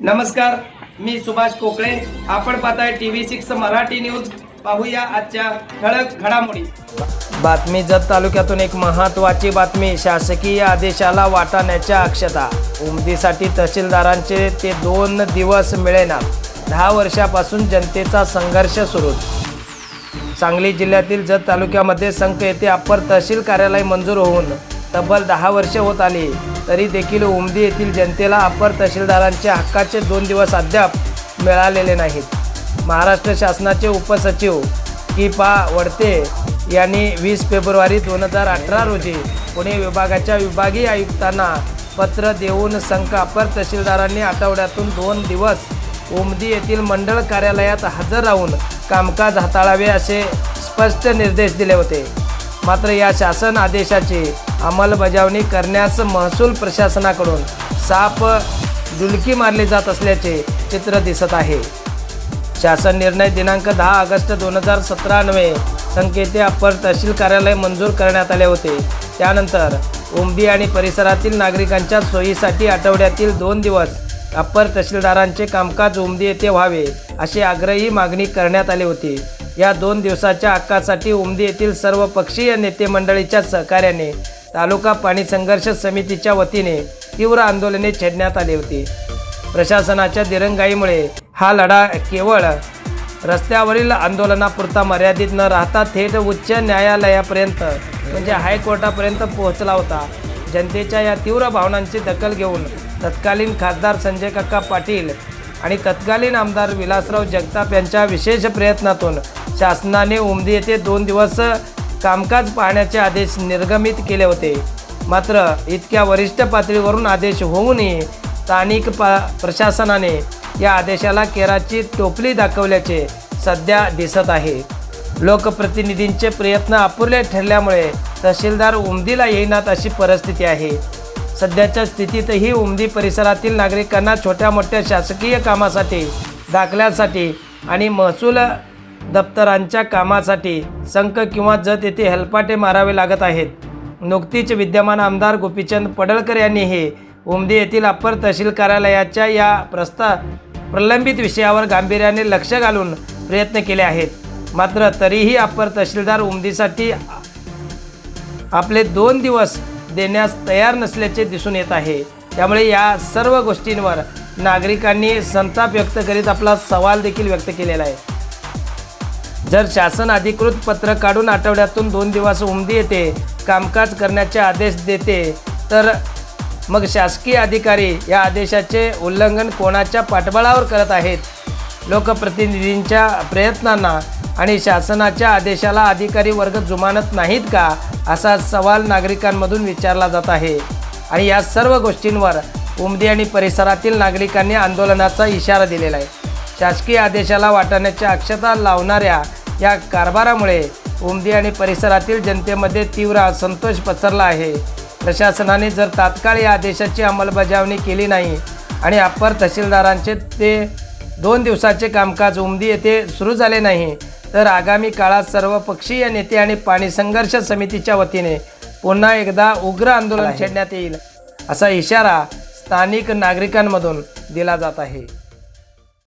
नमस्कार, मी सुभाष कोकळे. आपण पाहताय TV6 मराठी न्यूज. पाहूया आजच्या ठळक घडामोडी. बातमी जत तालुक्यातून एक महत्त्वाची बातमी. शासकीय आदेशाला वाटाण्याच्या अक्षता. उमदीसाठी तहसीलदारांचे ते 2 दिवस मिळेना. 10 वर्षापासून जनतेचा संघर्ष सुरू. सांगली जिल्ह्यातील जत तालुक्यामध्ये संख येथे अप्पर तहसील कार्यालय मंजूर होऊन तब्बल 10 वर्षे होत आली, तरी देखील उमदी येथील जनतेला अप्पर तहसीलदारांचे हक्काचे 2 दिवस अद्याप मिळालेले नाहीत. महाराष्ट्र शासनाचे उपसचिव किपा वडते यांनी 20 फेब्रुवारी 2018 रोजी पुणे विभागाच्या विभागीय आयुक्तांना पत्र देऊन संख अप्पर तहसीलदारांनी आठवड्यातून 2 दिवस उमदी येथील मंडळ कार्यालयात हजर राहून कामकाज हाताळावे असे स्पष्ट निर्देश दिले होते. मात्र या शासन आदेशाची अंमलबजावणी करण्यास महसूल प्रशासनाकडून साप डुलकी मारली जात असल्याचे चित्र दिसत आहे. शासन निर्णय दिनांक 10 ऑगस्ट 2017 नवे संख येथे अप्पर तहसील कार्यालय मंजूर करण्यात आले होते. त्यानंतर उमदी आणि परिसरातील नागरिकांच्या सोयीसाठी आठवड्यातील 2 दिवस अप्पर तहसीलदारांचे कामकाज उमदी येथे व्हावे अशी आग्रही मागणी करण्यात आली होती. या 2 दिवसाच्या हक्कासाठी उमदी येथील सर्व पक्षीय नेते मंडळीच्या सहकार्याने तालुका पाणी संघर्ष समितीच्या वतीने तीव्र आंदोलने छेडण्यात आली होती. प्रशासनाच्या दिरंगाईमुळे हा लढा केवळ रस्त्यावरील आंदोलनापुरता मर्यादित न राहता थेट उच्च न्यायालयापर्यंत म्हणजे हायकोर्टापर्यंत पोहोचला होता. जनतेच्या या तीव्र भावनांची दखल घेऊन तत्कालीन खासदार संजय काका पाटील आणि तत्कालीन आमदार विलासराव जगताप यांच्या विशेष प्रयत्नातून शासनाने उमदी येथे 2 दिवस कामकाज पाहण्याचे आदेश निर्गमित केले होते. मात्र इतक्या वरिष्ठ पातळीवरून आदेश होऊनही स्थानिक प्रशासनाने या आदेशाला केराची टोपली दाखवल्याचे सध्या दिसत आहे. लोकप्रतिनिधींचे प्रयत्न अपुरे ठरल्यामुळे तहसीलदार उमदीला येईनात अशी परिस्थिती आहे. सध्याच्या स्थितीतही उमदी परिसरातील नागरिकांना छोट्या मोठ्या शासकीय कामासाठी, दाखल्यासाठी आणि महसूल दप्तरांच्या कामासाठी संख किंवा जत येथे हेलपाटे मारावे लागत आहेत. नुकतीच विद्यमान आमदार गोपीचंद पडळकर यांनीही उमदी येथील अप्पर तहसील कार्यालयाच्या या प्रलंबित विषयावर गांभीर्याने लक्ष घालून प्रयत्न केले आहेत. मात्र तरीही अप्पर तहसीलदार उमदीसाठी आपले 2 दिवस देण्यास तयार नसल्याचे दिसून येत आहे. त्यामुळे या सर्व गोष्टींवर नागरिकांनी संताप व्यक्त करीत आपला सवाल देखील व्यक्त केलेला आहे. जर शासन अधिकृत पत्र काढून आठवड्यातून 2 दिवस उमदी येथे कामकाज करण्याचे आदेश देते, तर मग शासकीय अधिकारी या आदेशाचे उल्लंघन कोणाच्या पाठबळावर करत आहेत? लोकप्रतिनिधींच्या प्रयत्नांना आणि शासनाच्या आदेशाला अधिकारी वर्ग जुमानत नाहीत का, असा सवाल नागरिकांमधून विचारला जात आहे. आणि या सर्व गोष्टींवर उमदी आणि परिसरातील नागरिकांनी आंदोलनाचा इशारा दिलेला आहे. शासकीय आदेशाला वाटाण्याच्या अक्षता लावणाऱ्या या कारभारामुळे उमदी आणि परिसरातील जनतेमध्ये तीव्र असंतोष पसरला आहे. प्रशासनाने जर तात्काळ या आदेशाची अंमलबजावणी केली नाही आणि अप्पर तहसीलदारांचे ते 2 दिवसाचे कामकाज उमदी येथे सुरू झाले नाही, तर आगामी काळात सर्व पक्षीय नेते आणि पाणी संघर्ष समितीच्या वतीने पुन्हा एकदा उग्र आंदोलन छेडण्यात येईल असा इशारा स्थानिक नागरिकांमधून दिला जात आहे.